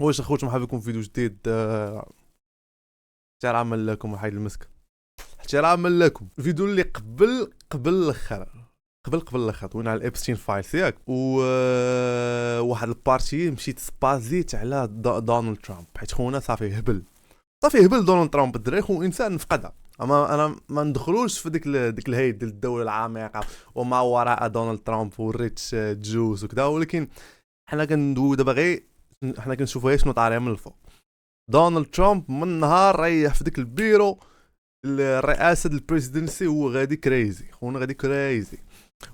واش اخوتي مرحبا بكم في فيديو جديد. احتراما لكم وحيد المسك. احتراما لكم الفيديو اللي قبل الاخر وين على الابستين فايلز ياك واحد البارتي مشيت سبازيت على دونالد ترامب حيت خونا صافي هبل دونالد ترامب الدراري خو انسان مفقدها. اما انا ما ندخلوش في ديك الهيد ديال الدوله العميقه وما وراء دونالد ترامب والريتش جوز وكذا، ولكن حنا كندوي دابا غير حنا كنشوفوا شنو طاري من الفوق. دونالد ترامب من نهار ريح في ديك البيرو الرئاسه البريزيدنسي هو غادي كريزي خونا، غادي كريزي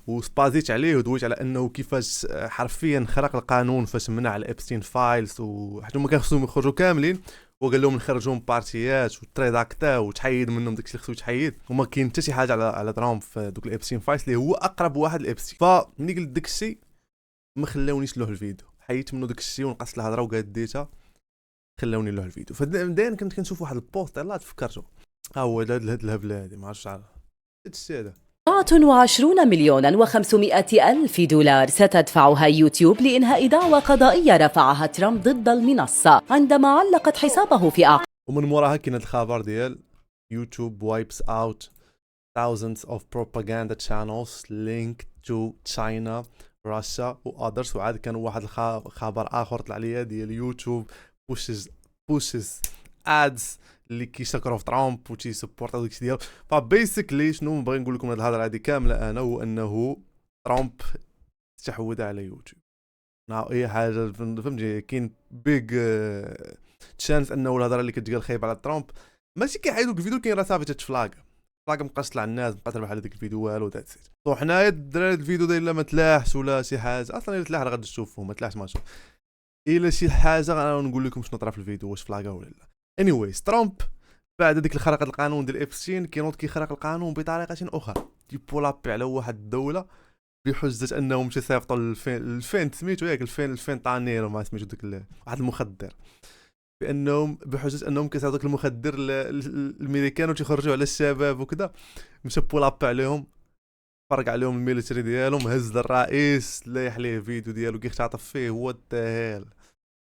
وسبازيت عليه ودويت على انه كيفاش حرفيا خرق القانون فاش منع الابستين فايلز، وحتى هما كان خصهم يخرجوا كاملين وقال لهم نخرجوا بارتيات وتريداكتا وتحيد منهم داكشي اللي خصو يتحيد، وما كاين حتى شي حاجه على ترامب في دوك الابستين فايلز اللي هو اقرب واحد لابستين. فملي قلت داكشي ما خلاونيش نلوح الفيديو، حيدت منه داكشي ونقصت الهضره وقعدت ديتها خلاوني نلوح الفيديو. فدائما كنت كنشوف واحد البوست يلاه تفكرته ها هو هاد الهبله هادي ما عرفتش هاد الشيء هذا. 20,500,000 دولار ستدفعها يوتيوب لإنهاء دعوى قضائية رفعها ترامب ضد المنصة عندما علقت حسابه في ومن موراها كاين هاد الخبر ديال يوتيوب wipes out thousands of propaganda channels linked to China, Russia و others. وعاد كان واحد الخبر اخر طلع ليا ديال يوتيوب pushes ads اللي كيشكروا في ترامب وتيسبورت داكشي ديالو. فبيسيكلي شنو بغي نقول لكم هاد الهضره هادي كامله انا هو انه ترامب استحوذ على يوتيوب. اي حاجه فهمتي كاين بيج تشانس انه الهضره اللي كتقال خايبه على ترامب ماشي كيحيدوا الفيديو، كاين راه صافي تتفلاك مابقاش طلع الناس بقات تربح على ديك الفيديو والو ذاتس. حنايا الدراري الفيديو داير ما تلاحش ولا شي حاجه اصلا، الا تلاح راه غادي تشوفوه، ما تلاحش ما تشوف الا شي حاجه انا نقول لكم شنو طرا في الفيديو واش فلاكا ولا لا. anyways ترامب بعد ديك الخرقه القانون ديال ابستين كينوض كيخرق القانون بطريقه اخرى، يبولابي على واحد الدوله بحجه انهم تيصيفطوا الفين سميتو ياك الفين طانير وما سميتو داك واحد المخدر، بانهم بحجه انهم كيصيفطوا داك المخدر للامريكان وتيخرجوا على الشباب وكذا، مشى بولابي عليهم فرق عليهم الميليتري ديالهم، هز الرئيس لايح ليه فيديو ديالو كيختطف فيه. هو التهال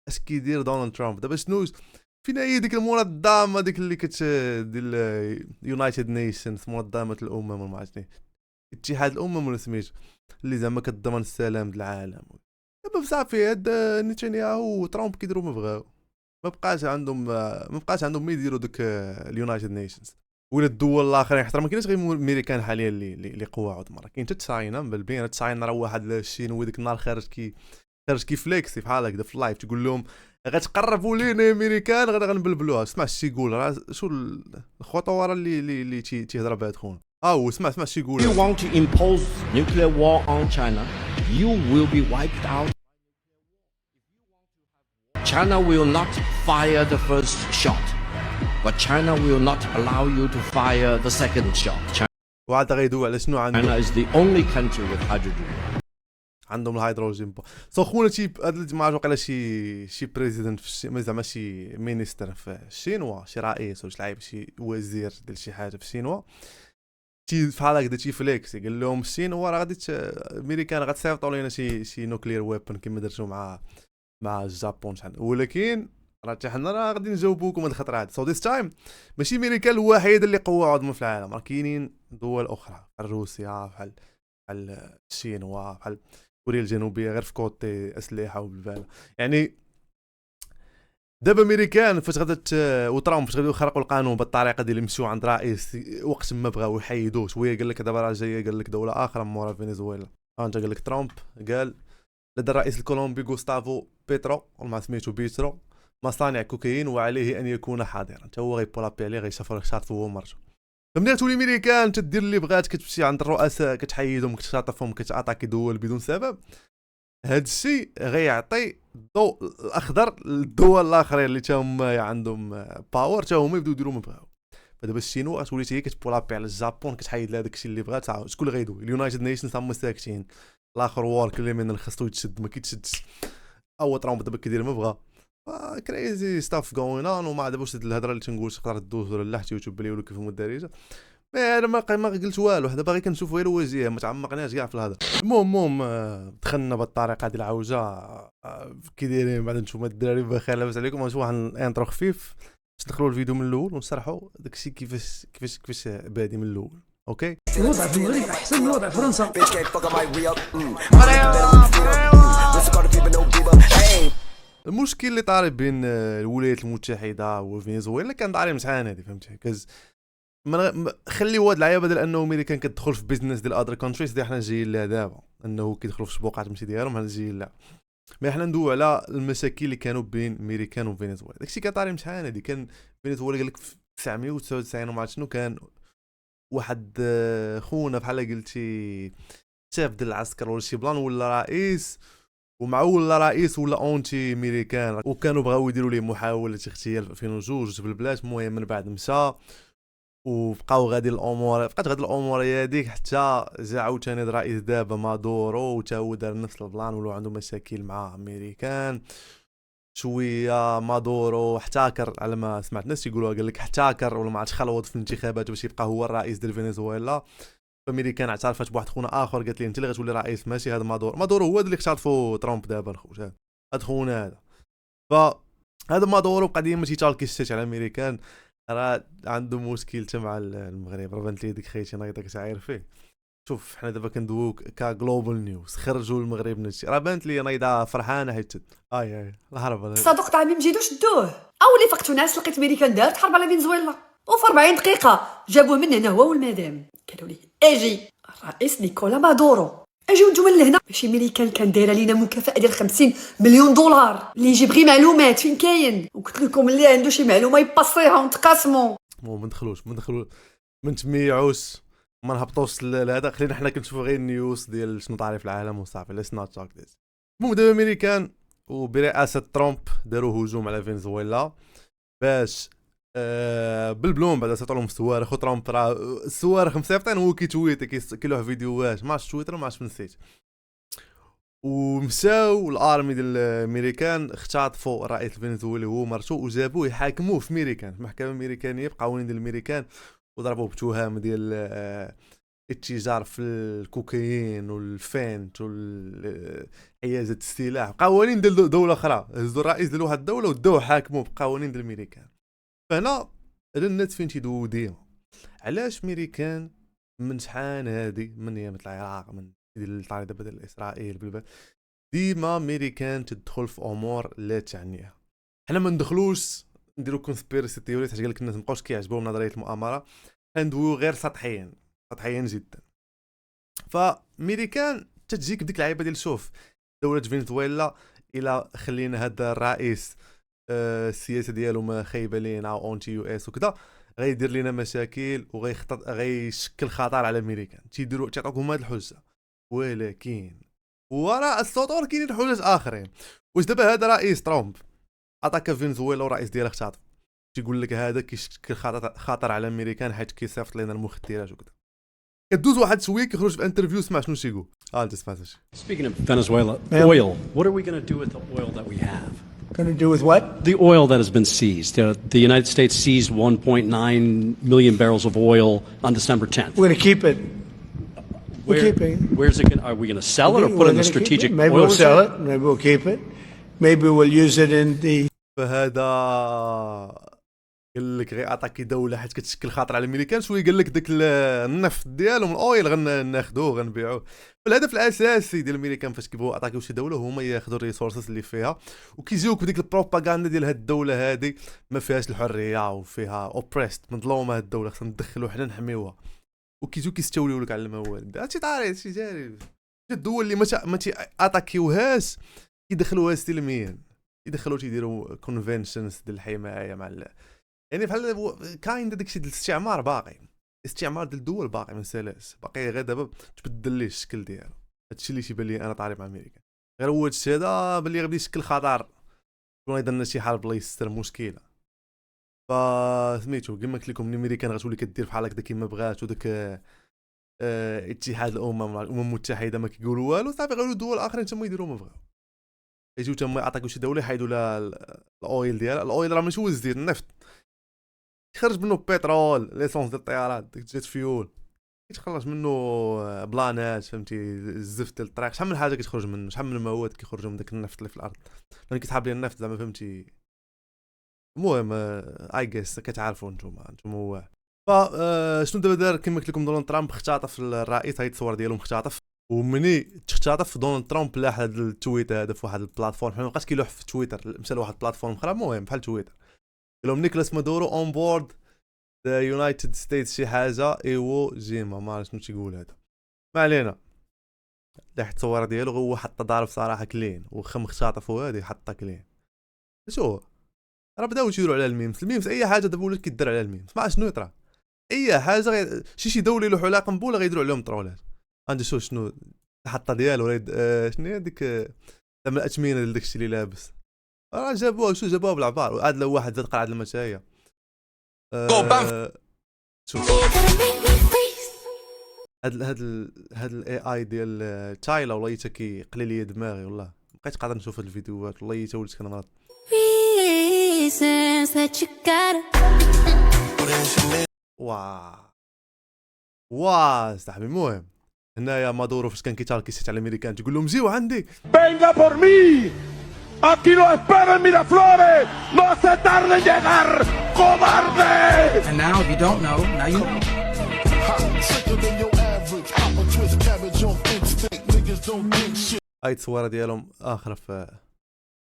اش كيدير دونالد ترامب دابا شنو فين هي ديك المنظمه ديك اللي ديال يونايتد نيشنز، منظمه الامم وما عرفتني اتحاد الامم ولا سميتو، اللي زعما كتضمن السلام ديال العالم. دابا صافي هاد نيتانياهو وترامب كيديروا ما بغاو، ما بقاش عندهم ما يديروا داك اليونايتد نيشنز ولا الدول الاخرين، حتى ما كاينش غير الامريكان حاليا اللي قوه عظمى، كاين حتى تشاينا بالبين. تشاينا راه واحد الشينوي ديك النهار خارج كي فليكسي بحال هكذا في اللايف تيقول لهم غتقربوا لينا امريكان غنبلبلوها. اسمع شي يقول راه شو الخطوه اللي تيهضر بها خونا. اسمع شي يقول. If you want to impose nuclear war on China, you will be wiped out. China will not fire the first shot, but China will not allow you to fire the second shot. وعاد غيدوي على شنو عندهم. China is the only country with hydrogen. عندهم الهيدروجين خونا هاد ما عرف وقيلا شي بريزيدنت في زعما شي مينيستر في الشينوا، شي رئيس ولا لعيب شي وزير ديال شي حاجه في الشينوا بحال هكذا فليكس قال لهم الشينوا راه غادي الامريكان غتصيفطوا لينا شي نوكلير ويبن كما درتو مع الجابون شحال، ولكن راه حتى حنا راه غادي نجاوبوكم هاد الخطره هادي. سو ديس تايم ماشي امريكا الوحيده اللي قوه عظمى في العالم، راه كاينين دول اخرى بحال روسيا بحال الشينوا بحال كوريا الجنوبيه غير في كوتي اسلحه وبالفعل. يعني دابا امريكان فاش غادت وترامب فاش غاديو يخرقوا القانون بالطريقه ديال يمشيو عند رئيس وقت ما بغاو يحيدوه شويه، قال لك دابا راه جايه قال لك دوله اخرى مورا فنزويلا. انت قال لك ترامب قال لدى الرئيس الكولومبي غوستافو بيترو ولا سميتو بيترو مصانع كوكايين وعليه ان يكون حاضرا، حتى هو غيبولابي عليه غيشاطفو هو ومرته. فملي تولي امريكان تدير اللي بغات، كتمشي عند الرؤساء كتحيدهم كتشاطفهم كتاتاكي دول بدون سبب، هاد الشيء غيعطي الضوء الاخضر للدول الاخرين اللي تاهم عندهم باور تا هما يبداو يديروا ما بغاو. فدابا الشينوا غتولي هي كتبولابي على الجابون كتحيد لها داكشي اللي بغات. شكون اللي غيدوي؟ اليونايتد نيشنز هما ساكتين، الاخر وورك اللي من خاصو يتشد ما كيتشدش. او ترامب دابا كيدير ما بغا كريزي ستاف جوين اون. وما دابا واش الهضره اللي تنقول تقدر دوز ولا لا حتى يوتيوب لي ولا كيف هما الدارجه. انا ما قلت والو، حنا باغي كنشوف غير وجهه، ما تعمقناش كاع في هذا. المهم دخلنا بهالطريقه هذه العوجه. كي دايرين بعد نتوما الدراري بخير لاباس عليكم؟ غنشوف واحد الانترو خفيف باش ندخلوا الفيديو من الاول ونشرحوا داكشي كيفاش بادي من الاول. اوكي الوضع في المغرب احسن من وضع فرنسا. المشكل اللي طاري بين الولايات المتحده وفنزويلا كان طاري مشحال هذه، فهمتي؟ خلي هاد العيبه ديال انه امريكان كتدخل في بيزنس ديال اذر كونتريز ديال حنا جايين لها دابا، انه كيدخلوا في سبوقات ماشي ديالهم، حنا جايين لها. مي حنا ندويو على المشاكل اللي كانوا بين امريكان وفنزويلا. داكشي كان طاري مشحال هذه. كان فنزويلا قال لك في 999 وما عرفت شنو، كان واحد خونا بحال قلتي شاف ديال العسكر ولا شي بلان ولا رئيس، ومع ولا رئيس ولا اونتي امريكان، وكانوا بغاو يديروا ليه محاوله اغتيال في 2002 في البلاد. المهم من بعد مشى وبقاو غادي الامور، بقات غادي الامور هذيك حتى جا عاوتاني الرئيس دابا مادورو وتا هو دار نفس البلان، ولو عنده مشاكل مع امريكان شويه. مادورو احتكر على ما سمعت ناس يقولوا، قال لك احتكر ولا ما عرفتش خلوط في الانتخابات باش يبقى هو الرئيس ديال فنزويلا. فامريكان اعترفت بواحد خونا اخر، قالت لي انت اللي غتولي رئيس ماشي هذا مادورو هو اللي اختطفوا ترامب دابا الخوت هذا خونا هذا. فهذا مادورو بقى ديما تيتالكيشت على الامريكان، راه عنده مشكل مع المغرب. راه بانت لي ديك خيتي نايضه كتعاير فيه. شوف حنا دابا كندويو كجلوبال نيوز، خرجوا المغرب نشي، راه بانت لي نايضه فرحانه حيت الهرب صادق طعمي مجيدو شدوه، او اللي فقتو ناس لقيت امريكان دارت حرب على فنزويلا، وفي 40 دقيقه جابوه من هنا هو والمدام. قالوا لي اجي الرئيس نيكولا مادورو، اجيو نتوما لهنا. ماشي امريكان كان دايره لينا مكافاه ديال 50 مليون دولار اللي يجيب غير معلومات فين كاين، وقلت لكم اللي عنده شي معلومه يباسيها ونتقاسموا. ما ندخلوش ما نتميعوش، ما نهبطوش لهذا. خلينا حنا كنشوفوا غير النيوز ديال شنو طاري في العالم وصافي. ليتس نوت توك ذيس. المهم دابا امريكان وبرئاسه ترامب داروا هجوم على فنزويلا باش بالبلوم بعد سطلهم الصواريخ. وترامب راه الصواريخ مصيفطين هو كيتويت كيلوح فيديوهات ما عرفتش تويتر ما عرفتش نسيت. ومشاو الارمي ديال الامريكان اختطفوا الرئيس الفنزويلي هو ومرته وجابوه يحاكموه في امريكان، في محكمه امريكانيه بقوانين ديال الامريكان، وضربوه بتهم ديال التجار في الكوكايين والفانت وحيازه السلاح، قوانين ديال دوله اخرى. هزوا الرئيس ديال واحد الدوله ودوه حاكموه بقوانين ديال الامريكان. فهنا الناس فين تيدويو ديما علاش امريكان من شحال هادي من ايام العراق من ديال الطاري دابا ديال اسرائيل بالبال ديما امريكان تدخل في امور لا تعنيها. حنا ما ندخلوش نديرو كونسبيرسي تيوري حيت قال لك الناس مابقاوش كيعجبهم نظريه المؤامره، ندويو غير سطحيا جدا. فامريكان تتجيك بديك العيبه ديال شوف دوله فنزويلا الا خلينا هذا الرئيس السياسه ديالو ما خايبه لينا او اونتي يو اس وكذا غيدير لنا مشاكل غيشكل خطر على امريكان. تيديروا تعطوكم هاد الحجه، ولكن وراء السطور كاينين حجج اخرين. واش دابا هذا رئيس ترامب عطاك فنزويلا ورئيس ديالها اختطف، تيقول لك هذا كيشكل خطر على الامريكان حيت كيصيفط لنا المخدرات وكذا. كدوز واحد شويه كيخرج في انترفيو سمع شنو تيقول. انت سمعت شي. Speaking of Venezuela, oil. What are we going to do with the oil that we have? Going to do with what? The oil that has been seized. The United States seized 1.9 million barrels of oil on December 10th. We're going to keep it. We're keeping it. Where's it going? Are we going to sell it or put it in the strategic oil Maybe we'll sell reserve? it. Maybe we'll keep it. Maybe we'll use it in the. فهذا قال لك غير عطاكي دوله حيت كتشكل خطر على الامريكان شويه. قال لك داك النفط ديالهم الاويل غناخذوه غنبيعوه. الهدف الاساسي ديال الامريكان فاش كيبغيو يعطيو شي دوله هما ياخذوا الريسورسز اللي فيها، وكيجيوك بديك البروباغندا ديال هاد الدوله هادي ما فيهاش الحريه وفيها اوبريست مظلومه. هاد الدوله خصنا ندخلوا حنا نحميوها، وكيجيو كيستوليو لك على الموارد. هادشي طاري هادشي جاري. الدول اللي ما اتاكيوهاش يدخلوها سلميا، يدخلوا تيديروا كونفنشنز ديال الحمايه مع يعني بحال كاين داكشي ديال الاستعمار باقي. الاستعمار ديال الدول باقي ما سالاش، باقي غير دابا تبدل ليه الشكل ديالو. هادشي اللي تيبان لي انا طاري مع امريكا، غير هو هادشي هذا باللي غادي يشكل خطر كون يدير شي حرب الله يستر مشكله. فسميتو كما قلت لكم الامريكان غتولي كدير بحال هكذا كما بغات، وداك اتحاد الامم المتحده ما كيقولوا والو صافي غير الدول الاخرين تما يديروا ما بغاو. يجيو تما يعطيو شي دوله يحيدوا لها الاويل ديالها. الاويل راه ماشي هو الزيت النفط، يخرج منه بترول ليسونس ديال الطيارات ديك جيت فيول كيتخرج منه بلانات فهمتي الزفت ديال الطريق شحال من حاجه كتخرج منه شحال من المواد كيخرجوا من داك النفط اللي في الارض ملي كيتحاب لي النفط زعما فهمتي المهم اي جيس كتعرفوا نتوما هو شنو دابا دار كما قلت لكم دونالد ترامب اختطف الرئيس هاي التصور ديالو مختطف ومني تختطف دونالد ترامب لاح هذا التويت هذا في واحد البلاتفورم ما بقاش كيلوح في تويتر مشى لواحد البلاتفورم اخرى المهم بحال تويتر قال لهم نيكولاس مادورو اون بورد ذا يونايتد ستيتس شي حاجه ايوو جيما ما عرفت شنو تيقول هذا ما علينا لاح التصور ديالو هو حط ضارب صراحه كلين وخم اختطفوا هذه حطها كلين شو راه بداو يديروا على الميمز اي حاجه دابا ولات كيدير على الميمز ما عرفت شنو يطرا اي حاجه شي دولي يلوحوا عليها قنبله غيديروا عليهم طرولات عندي شنو الحطه ديالو شنو هي ديك زعما الاثمنه ديال داكشي اللي لابس راه جابوها بالعبار وعاد لو واحد زاد قرعه المشايه شوف هاد الاي اي ديال تايلا والله حتى كيقلي لي دماغي والله مابقيتش قادر نشوف هاد الفيديوهات والله حتى وليت كنمرض واه صاحبي المهم هنايا مادورو فاش كان كيسيت على الامريكان تقول لهم جيو عندي Venga por mí. Aquí lo espero en Miraflores. No se tarde en llegar, cobarde. And now, if you don't know, now you know. هاي التصويره ديالهم اخر في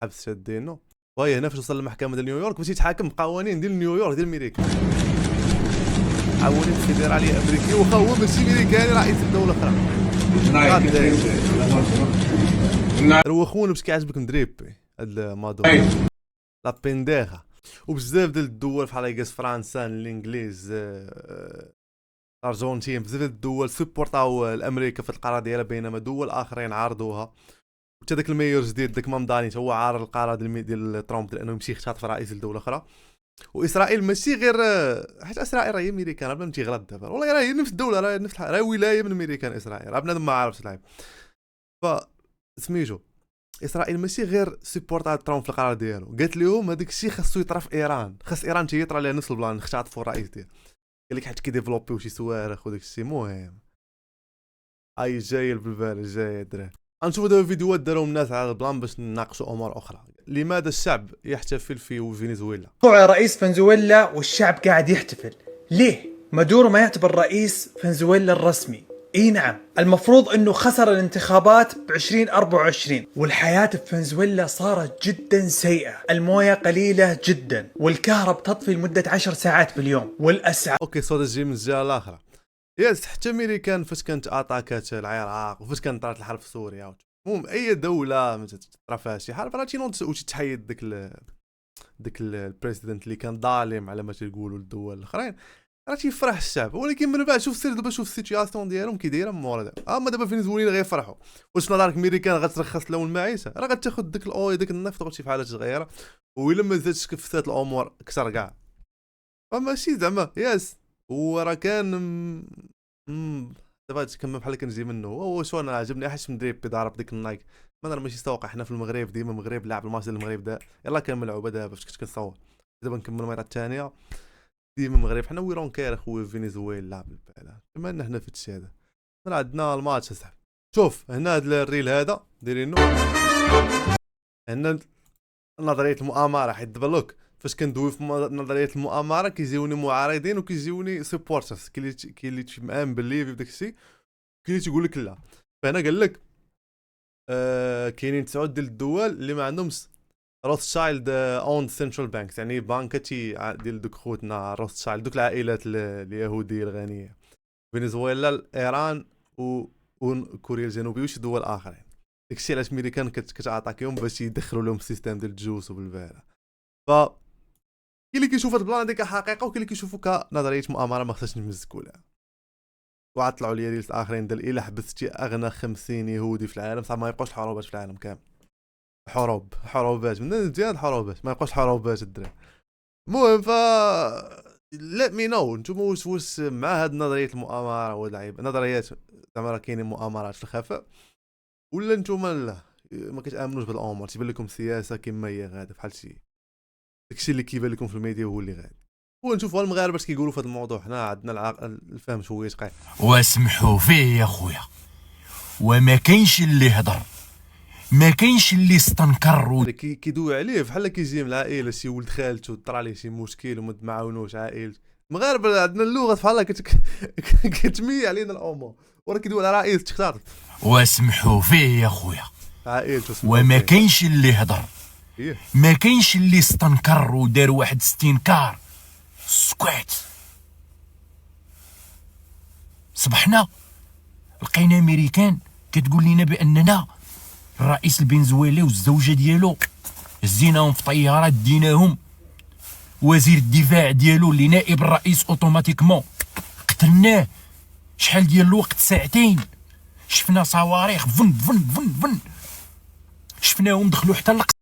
حبس شادينو وهي هنا فاش وصل للمحكمه ديال نيويورك باش يتحاكم بقوانين ديال نيويورك ديال امريكا قوانين فيدراليه امريكيه واخا هو ماشي امريكاني رئيس الدوله اخرى روخونا باش كيعجبك مدريبي هاد مادو لا بينديغا وبزاف ديال الدول بحال هكاس فرنسا الانجليز الارجنتين بزاف ديال الدول سبورطاو الامريكا في القرار ديالها بينما دول اخرين عارضوها حتى داك الميور جديد داك مامداني هو عارض القرار ديال ترامب لانه يمشي يختطف رئيس الدوله اخرى واسرائيل ماشي غير حيت اسرائيل راهي امريكان بلا ما تيغلط دابا والله راهي نفس الدوله راهي نفس الحال راهي ولايه من امريكان اسرائيل راه بنادم ما عارفش العيب ف سميتو اسرائيل ماشي غير سيبورتا ترامب في القرار ديالو قالت لهم هذاك الشيء خاصو يطرا في ايران خاص ايران حتى يطرا لها نفس البلان اختطفوا الرئيس ديالها قال لك حيت كيديفلوبيو شي صواريخ وداك الشيء المهم اي جاي بالبال جاي الدراري غنشوفوا دابا فيديوهات داروهم الناس على البلان باش نناقشوا امور اخرى لماذا الشعب يحتفل في فنزويلا رئيس فنزويلا والشعب قاعد يحتفل ليه مادورو ما يعتبر رئيس فنزويلا الرسمي اي نعم المفروض انه خسر الانتخابات ب2024 والحياة في فنزويلا صارت جدا سيئة الموية قليلة جدا والكهرب تطفي لمدة 10 ساعات باليوم والاسعار اوكي صوت جاي من الجهه الاخرى ياس حتى امريكان فاش كانت اتاكات العراق وفاش كانت طرات الحرب في سوريا المهم اي دوله ما طرا فيها شي حرب راه تينوض تحيد داك البريزيدنت اللي كان ظالم على ما تيقولوا الدول الاخرين راه تيفرح الشعب ولكن من بعد شوف سير دابا شوف السيتوياسيون ديالهم كي دايره من مورا دابا اما دابا فنزويلا غيفرحوا واش في نظرك امريكان غترخص لهم المعيشه راه غتاخذ داك الاويل داك النفط وغتمشي في حاله صغيره وإلا ما زادتش كفتات الامور اكثر كاع فماشي زعما ياس هو راه كان دابا كما بحال كنجي منه هو شو انا عجبني حيت مدريبي ضارب ديك النايك ما راه ماشي سوق حنا في المغرب ديما المغرب لاعب الماتش ديال المغرب دا يلاه كمل عوبه دابا فاش كنت كنصور دابا نكمل الميطه الثانيه ديما المغرب حنا ويرون كاير اخويا فنزويلا لاعب بالبال كما ان حنا في هادشي هذا راه عندنا الماتش اصاحبي شوف هنا هاد الريل هذا دايرينو هنا نظريه المؤامره حيت دابا لوك فاش كندوي في نظريه المؤامره كيجيوني معارضين وكيجيوني سبورترز كاين اللي تيمام باللي في داك الشيء كاين اللي تيقول لك لا فهنا قال لك كاينين 9 ديال الدول اللي ما عندهمش روثشايلد اون سنترال بانك يعني بانكتي ديال دوك خوتنا روثشايلد دوك العائلات اليهوديه الغنيه فنزويلا ايران وكوريا الجنوبيه وشي دول اخرين داكشي علاش امريكان كتعطاكيهم باش يدخلوا لهم السيستم ديال الجوس وبالبال ف كاين اللي كيشوف هاد البلان هذيك كحقيقه وكاين اللي كيشوفو كنظريه مؤامره ما خصهاش نمزكوا لها وعاد طلعوا لي ريلز اخرين ديال الا حبستي اغنى 50 يهودي في العالم صح ما يبقاوش الحروبات في العالم كامل حروبات من جهه الحروبات ما يبقاوش حروبات الدراري المهم ف let me know نتوما واش مع هاد نظريه المؤامره واللعيب نظريات زعما راه كاينين مؤامرات في الخفاء ولا نتوما لا ما كتامنوش بالامور تيبان لكم السياسه كما هي غاده بحال شي داكشي اللي كيبان لكم في الميديا هو اللي غادي هو نشوفوا المغاربه اش كيقولوا في هذا الموضوع. حنا عندنا الفهم شويه ثقيل. واسمحوا فيه يا خويا، وما كاينش اللي هضر، ما كاينش اللي استنكر كيدوي عليه بحال كيجي من العائله شي ولد خالته طرا عليه شي مشكل وما معاونوش عائلته. المغاربه عندنا اللغه بحال كتميع علينا الامور، وراه كيدوي على رئيس تختار. واسمحوا فيه يا خويا، عائلته وما كاينش اللي هضر، ما كاينش اللي استنكر ودار واحد استنكار. سكوات. صبحنا لقينا امريكان كتقول لنا باننا الرئيس الفنزويلي والزوجه ديالو هزيناهم في طيارات ديناهم، وزير الدفاع ديالو اللي نائب الرئيس اوتوماتيكمون قتلناه. شحال ديال الوقت؟ ساعتين. شفنا صواريخ فن فن فن فن، شفناهم دخلوا حتى للقصر.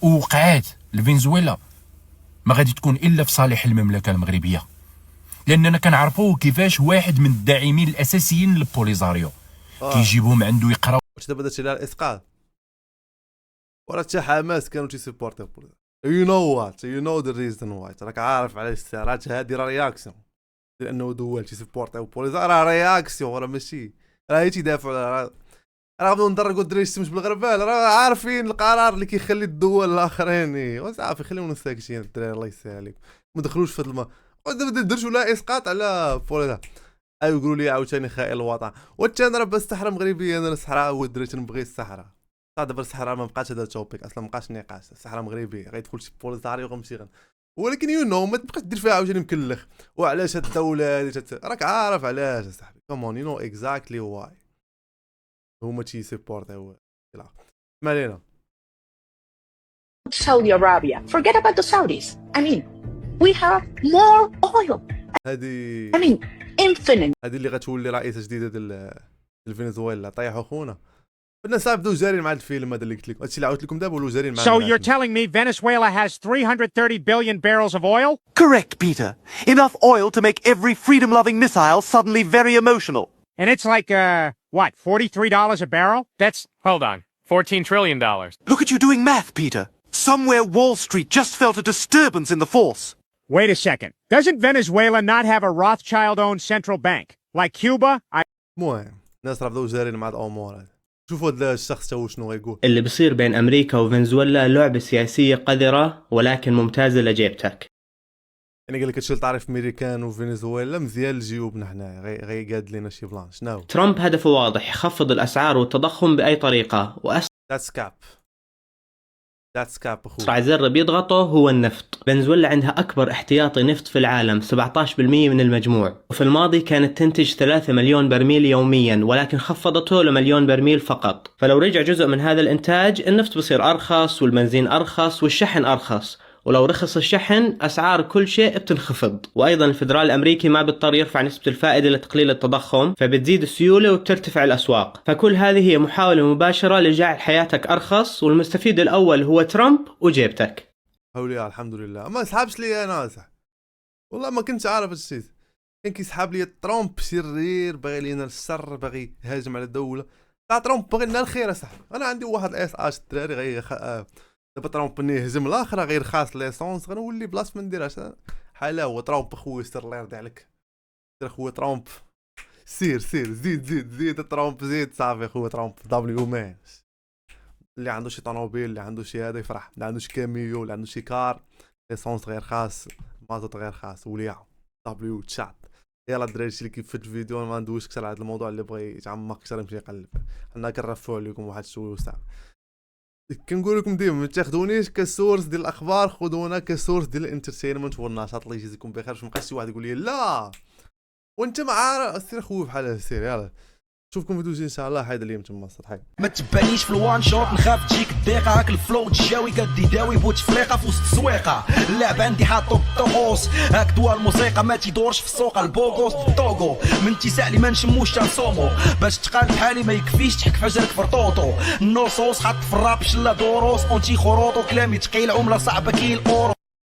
ووقعات الفنزويلا ما غادي تكون الا في صالح المملكه المغربيه، لاننا كنعرفوا كيفاش واحد من الداعمين الاساسيين للبوليزاريو كيجيبهم عنده يقراو. واش دابا داكشي على الاسقاط وراه حتى حماس كانوا تيسيبورتيو البوليزاريو. يو نو وات، يو نو ذا ريزون وايت. راك عارف علاش الساعات هادي راه رياكسيون، لانه دول تيسيبورتيو البوليزاريو راه رياكسيون، راه ماشي راه تيدافعوا. راه غادي ندركوا الدراري يشتمش بالغربال، راه عارفين القرار اللي كيخلي الدول الاخرين وصافي خليونا ساكتين. الدراري الله يسهل عليكم ما دخلوش في هذا الماء. دابا درتوا لا اسقاط على بوليزاريو. ايوا يقولوا لي عاوتاني خائن الوطن. والثاني راه بس الصحراء مغربيه. انا الصحراء ودري تنبغي الصحراء. دابا الصحراء ما بقاش هذا التوبيك اصلا، ما بقاش نقاش. الصحراء مغربيه غيدخل شي بوليزاريو غنمشي ولكن يو نو ما تبقاش دير فيها عاوتاني مكلخ. وعلاش هاد الدوله هادي راك عارف علاش اصاحبي. كومون يو نو اكزاكتلي واي هما تيسيبورتيو. ما علينا. Saudi Arabia. Forget about the Saudis. I mean, we have more oil. هادي I mean, infinite. هادي اللي غتولي رئيسه جديده ديال الفنزويلا. طيحوا خونا الناس بداو جارين مع الفيلم هذا اللي قلت لكم. هادشي اللي عاودت لكم دابا ولاو جارين مع. So you're telling me Venezuela has 330 billion barrels of oil? Correct, Peter. Enough oil to make every freedom-loving missile suddenly very emotional. And it's like, what, $43 a barrel? That's... Hold on. $14 trillion. Look at you doing math, Peter. Somewhere Wall Street just felt a disturbance in the force. Wait a second. Doesn't Venezuela not have a Rothschild-owned central bank? Like Cuba? المهم الناس راه بداو جارين مع الامور هذه. شوفوا هذا الشخص تا شنو غيقول. اللي بيصير بين امريكا وفنزويلا لعبه سياسيه قذره ولكن ممتازه لجيبتك. يعني قال لك هادشي تعرف امريكان وفنزويلا مزيان لجيوبنا حنايا غيقاد لنا شي بلان. شنو ترامب هدفه واضح، يخفض الاسعار والتضخم باي طريقه، أسرع زر بيضغطه هو النفط. فنزويلا عندها أكبر احتياطي نفط في العالم 17% من المجموع، وفي الماضي كانت تنتج 3 مليون برميل يوميا ولكن خفضته لمليون برميل فقط. فلو رجع جزء من هذا الإنتاج النفط بصير أرخص والبنزين أرخص والشحن أرخص، ولو رخص الشحن أسعار كل شيء بتنخفض. وأيضا الفدرال الأمريكي ما بيضطر يرفع نسبة الفائدة لتقليل التضخم، فبتزيد السيولة وبترتفع الأسواق. فكل هذه هي محاولة مباشرة لجعل حياتك أرخص، والمستفيد الأول هو ترامب وجيبتك. حولي الحمد لله. ما سحبش لي أنا صح والله ما كنت عارف هذا الشيء. كان كيسحب لي ترامب شرير باغي لينا الشر، باغي يهاجم على الدولة. ترامب باغي لنا الخير اصاحبي. أنا عندي واحد اس اش الدراري دابا ترامب ني يهزم الاخر غير خاص ليسونس غنولي بلاص ما نديرهاش. حالا هو ترامب خويا سير الله يرضي عليك. سير خويا ترامب سير زيد ترامب زيد صافي خويا ترامب دبليو مان. اللي عنده شي طوموبيل اللي عنده شي هذا يفرح، اللي عنده شي كاميو اللي عنده شي كار ليسونس غير خاص مازوت غير خاص وليا دبليو تشات. يلا الدراري اللي كيف في الفيديو ما ندويش اكثر على هذا الموضوع. اللي بغى يتعمق اكثر يمشي يقلب. حنا كنرفعوا عليكم واحد الشويه وسع. كنقول لكم ديما ما تاخذونيش كسورس ديال الاخبار، خذونا كسورس ديال الانترتينمنت والنشاط. الله يجزيكم بخير. باش مابقاش شي واحد يقول لي لا وانت ما عارف سير خويا بحال هذا. سير يلا نشوفكم فيديو جاي ان شاء الله. حيد اليوم تما السطح. ما تبانيش في الوان شوت، نخاف تجيك الضيقه. هاك الفلو تجاوي كدي داوي بوتفليقه في وسط السويقه. اللعب عندي حاطو بالطقوس، هاك دوا الموسيقى ما تيدورش في السوق. البوغوس الطوغو من اتساع لي ما نشموش تنصومو. باش تقال بحالي ما يكفيش تحك في حجرك فرطوطو. النصوص حط في الراب شلا دروس اونتي خروطو. كلامي تقيل عمله صعبه كي الاورو.